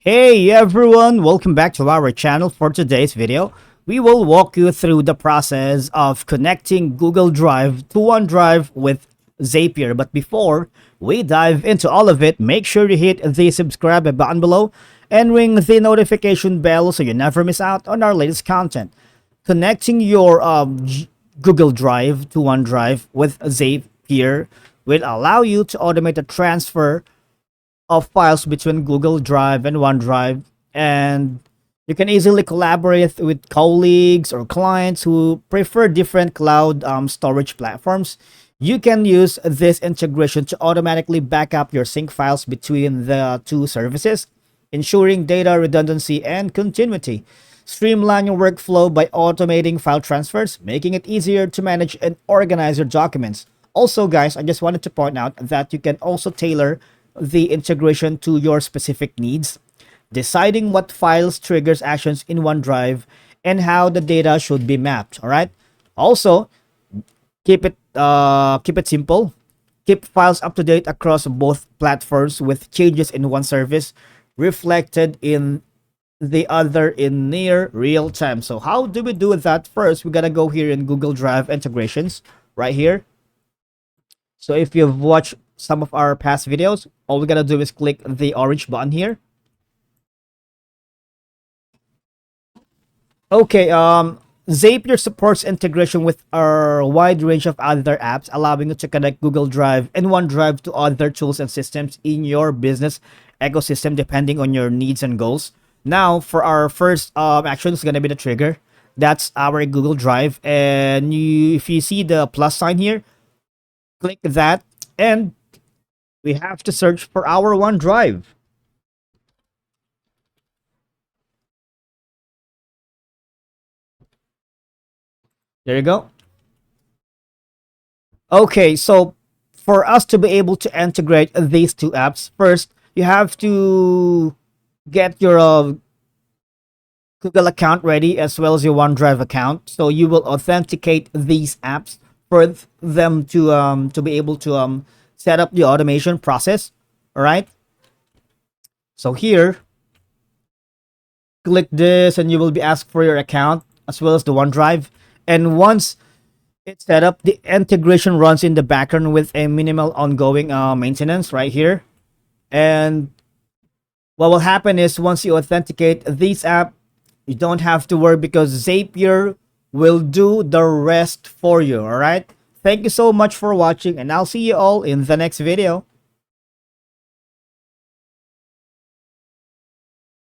Hey everyone, welcome back to our channel. For today's video, we will walk you through the process of connecting Google Drive to OneDrive with Zapier. But before we dive into all of it, make sure you hit the subscribe button below and ring the notification bell so you never miss out on our latest content. Connecting your Google Drive to OneDrive with Zapier will allow you to automate the transfer of files between Google Drive and OneDrive, and you can easily collaborate with colleagues or clients who prefer different cloud storage platforms. You can use this integration to automatically back up your sync files between the two services, ensuring data redundancy and continuity. Streamline your workflow by automating file transfers, making it easier to manage and organize your documents. Also, guys, I just wanted to point out that you can also tailor the integration to your specific needs, deciding what files triggers actions in OneDrive and how the data should be mapped. All right. Also, keep it simple. Keep files up to date across both platforms with changes in one service reflected in the other in near real time. So how do we do that? First, we gotta go here in Google Drive integrations right here. So if you've watched some of our past videos, all we gotta do is click the orange button here. Okay, Zapier supports integration with a wide range of other apps, allowing you to connect Google Drive and OneDrive to other tools and systems in your business ecosystem, depending on your needs and goals. Now, for our first action, is gonna be the trigger. That's our Google Drive, and if you see the plus sign here, click that, and we have to search for our OneDrive. There you go. Okay, so for us to be able to integrate these two apps, first you have to get your Google account ready as well as your OneDrive account. So you will authenticate these apps for them to be able to set up the automation process. All right. So here, click this, and you will be asked for your account as well as the OneDrive. And once it's set up, the integration runs in the background with a minimal ongoing maintenance right here. And what will happen is once you authenticate this app, you don't have to worry because Zapier will do the rest for you. All right. Thank you so much for watching, and I'll see you all in the next video.